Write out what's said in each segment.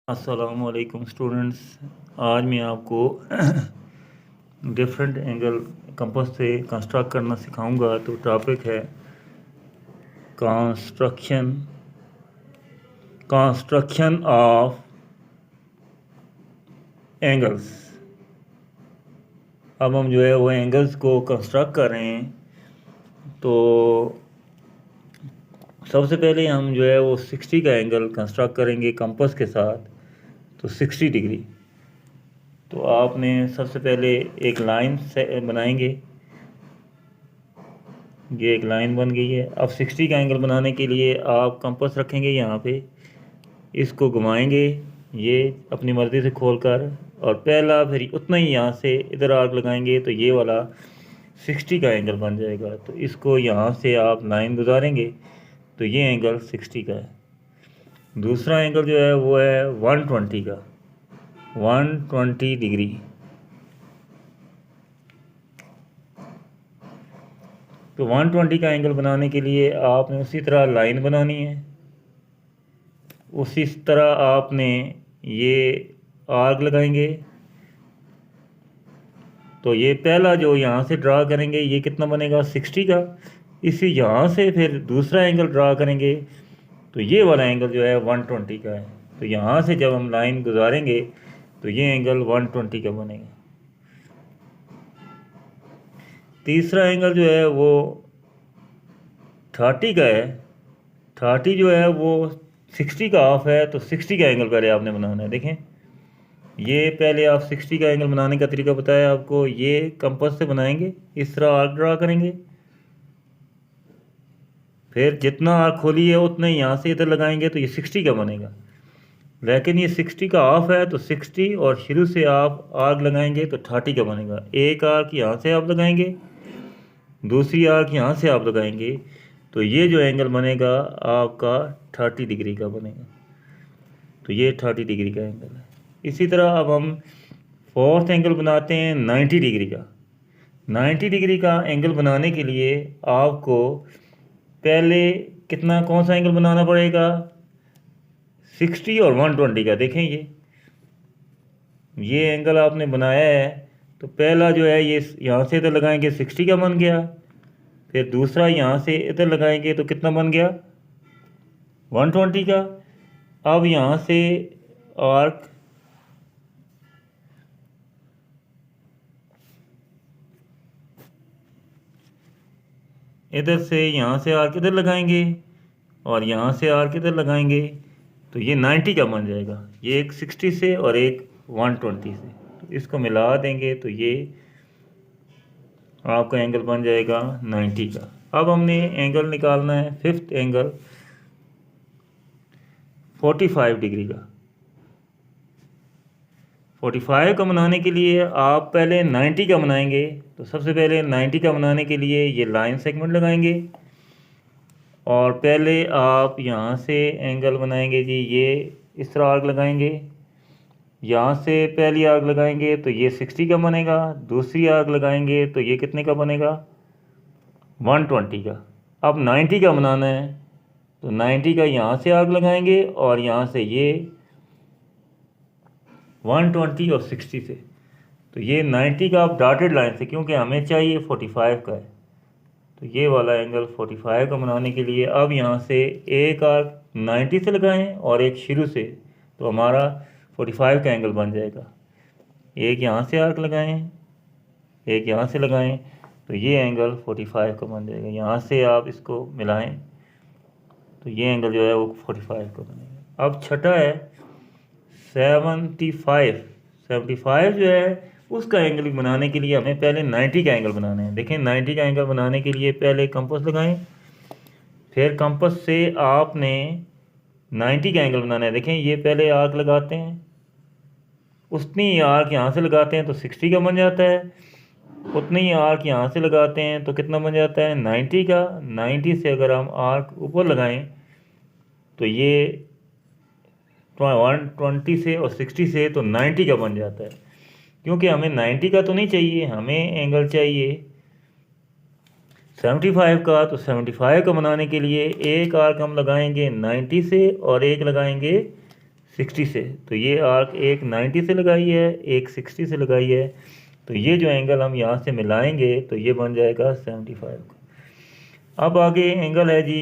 अस्सलामुअलैकुम स्टूडेंट्स। आज मैं आपको डिफरेंट एंगल कंपास से कंस्ट्रक्ट करना सिखाऊंगा। तो टॉपिक है कंस्ट्रक्शन ऑफ एंगल्स। अब हम जो है वो एंगल्स को कंस्ट्रक्ट कर रहे हैं। तो सबसे पहले हम जो है वो 60 का एंगल कंस्ट्रक्ट करेंगे कंपास के साथ। तो 60 डिग्री। तो आपने सबसे पहले एक लाइन से बनाएंगे। ये एक लाइन बन गई है। अब 60 का एंगल बनाने के लिए आप कंपास रखेंगे यहाँ पे, इसको घुमाएंगे ये अपनी मर्ज़ी से खोलकर, और पहला फिर उतना ही यहाँ से इधर आर्क लगाएंगे तो ये वाला 60 का एंगल बन जाएगा। तो इसको यहाँ से आप लाइन गुजारेंगे तो ये एंगल 60 का है। दूसरा एंगल जो है वो है 120 का, 120 डिग्री। तो 120 का एंगल बनाने के लिए आपने उसी तरह लाइन बनानी है। उसी तरह आपने ये आर्क लगाएंगे। तो ये पहला जो यहाँ से ड्रा करेंगे ये कितना बनेगा 60 का। इसी यहाँ से फिर दूसरा एंगल ड्रा करेंगे तो ये वाला एंगल जो है 120 का है। तो यहाँ से जब हम लाइन गुजारेंगे तो ये एंगल 120 का बनेगा। तीसरा एंगल जो है वो 30 का है। 30 जो है वो 60 का हाफ है। तो 60 का एंगल पहले आपने बनाना है। देखें, ये पहले आप 60 का एंगल बनाने का तरीका बताया आपको। ये कंपास से बनाएंगे, इस तरह आर्क ड्रा करेंगे, फिर जितना आर्क खोली है उतना ही यहाँ से इधर लगाएंगे तो ये 60 का बनेगा। लेकिन ये 60 का हाफ है तो 60 और शुरू से आप आर्क लगाएंगे तो 30 का बनेगा। एक आर्क यहाँ से आप लगाएंगे, दूसरी आर्क यहाँ से आप लगाएंगे, तो ये जो एंगल बनेगा आपका 30 डिग्री का बनेगा। तो ये 30 डिग्री का एंगल है। इसी तरह अब हम फोर्थ एंगल बनाते हैं 90 डिग्री का। 90 डिग्री का एंगल बनाने के लिए आपको पहले कौन सा एंगल बनाना पड़ेगा 60 और 120 का। देखें, ये एंगल आपने बनाया है। तो पहला जो है ये यहाँ से इधर लगाएंगे 60 का बन गया। फिर दूसरा यहाँ से इधर लगाएंगे तो कितना बन गया 120 का। अब यहाँ से आर्क इधर से यहाँ से आर्क इधर लगाएंगे और यहाँ से आर्क इधर लगाएंगे तो ये 90 का बन जाएगा। ये एक 60 से और एक 120 से, तो इसको मिला देंगे तो ये आपका एंगल बन जाएगा 90 का। अब हमने एंगल निकालना है फिफ्थ एंगल 45 डिग्री का। 45 का बनाने के लिए आप पहले 90 का बनाएंगे। तो सबसे पहले 90 का बनाने के लिए ये लाइन सेगमेंट लगाएंगे और पहले आप यहाँ से एंगल बनाएंगे जी, ये इस तरह आर्क लगाएंगे। यहाँ से पहली आर्क लगाएंगे तो ये 60 का बनेगा। दूसरी आर्क लगाएंगे तो ये कितने का बनेगा 120 का। अब 90 का बनाना है तो 90 का यहाँ से आर्क लगाएंगे और यहाँ से ये 120 और 60 से। तो ये 90 का आप डॉटेड लाइन से, क्योंकि हमें चाहिए 45 का है, तो ये वाला एंगल 45 का बनाने के लिए अब यहाँ से एक आर्क 90 से लगाएं और एक शुरू से, तो हमारा 45 का एंगल बन जाएगा। एक यहाँ से आर्क लगाएं, एक यहाँ से लगाएं, तो ये एंगल 45 का बन जाएगा। यहाँ से आप इसको मिलाएं तो ये एंगल जो है वो 45 का बनेगा। अब छठा है 75। 75 जो है उसका एंगल बनाने के लिए हमें पहले 90 का एंगल बनाना है। देखें, 90 का एंगल बनाने के लिए पहले कंपास लगाएं, फिर कंपास से आपने 90 का एंगल बनाना है। देखें, ये पहले आर्क लगाते हैं, उतनी ही आर्क यहाँ से लगाते हैं तो 60 का बन जाता है। उतनी ही आर्क यहाँ से लगाते हैं तो कितना बन जाता है 90 का। 90 से अगर हम आर्क ऊपर लगाएं तो ये 120 से और 60 से तो 90 का बन जाता है। क्योंकि हमें 90 का तो नहीं चाहिए, हमें एंगल चाहिए 75 का। तो 75 का बनाने के लिए एक आर्क हम लगाएंगे 90 से और एक लगाएंगे 60 से, तो ये आर्क एक 90 से लगाई है, एक 60 से लगाई है, तो ये जो एंगल हम यहाँ से मिलाएंगे तो ये बन जाएगा 75 का। अब आगे एंगल है जी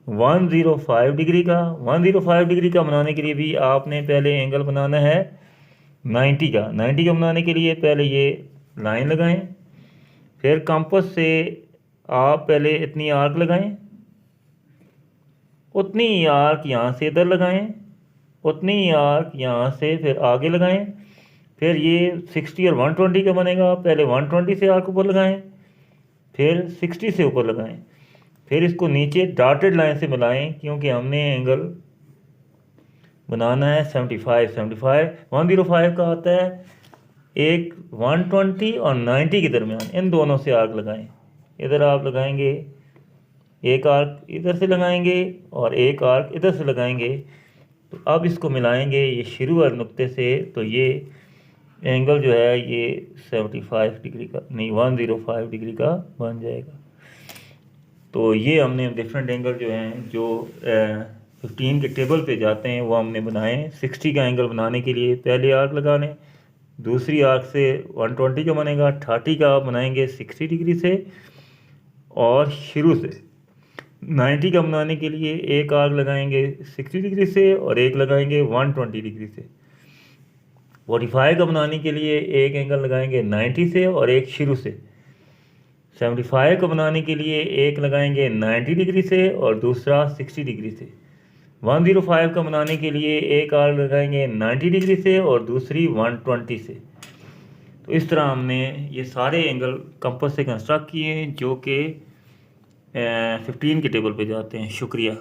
105 डिग्री का। 105 डिग्री का बनाने के लिए भी आपने पहले एंगल बनाना है 90 का। 90 का बनाने के लिए पहले ये लाइन लगाएं, फिर कंपास से आप पहले इतनी आर्क लगाएं, उतनी ही आर्क यहाँ से इधर लगाएं, उतनी ही आर्क यहाँ से फिर आगे लगाएं, फिर ये 60 और 120 का बनेगा। पहले 120 से आर्क ऊपर लगाएं, फिर 60 से ऊपर लगाएं, फिर इसको नीचे डॉटेड लाइन से मिलाएं, क्योंकि हमने एंगल बनाना है 75। 105 का आता है एक 120 और 90 के दरमियान, इन दोनों से आर्क लगाएं। इधर आप लगाएंगे, एक आर्क इधर से लगाएंगे और एक आर्क इधर से लगाएंगे। तो अब इसको मिलाएंगे ये शुरू वाले नुक्ते से, तो ये एंगल जो है ये 75 डिग्री का नहीं 105 डिग्री का बन जाएगा। तो ये हमने डिफरेंट एंगल जो हैं जो 15 के टेबल पे जाते हैं वो हमने बनाए। 60 का एंगल बनाने के लिए पहले आर्क लगाने, दूसरी आर्क से 120 का बनेगा। 30 का आप बनाएंगे 60 डिग्री से, और शुरू से 90 का बनाने के लिए एक आर्क लगाएंगे 60 डिग्री से और एक लगाएंगे 120 डिग्री से। 45 का बनाने के लिए एक एंगल लगाएंगे 90 से और एक शुरू से। 75 का बनाने के लिए एक लगाएंगे 90 डिग्री से और दूसरा 60 डिग्री से। 105 का बनाने के लिए एक आर्क लगाएंगे 90 डिग्री से और दूसरी 120 से। तो इस तरह हमने ये सारे एंगल कंपास से कंस्ट्रक्ट किए हैं जो कि 15 के टेबल पे जाते हैं। शुक्रिया।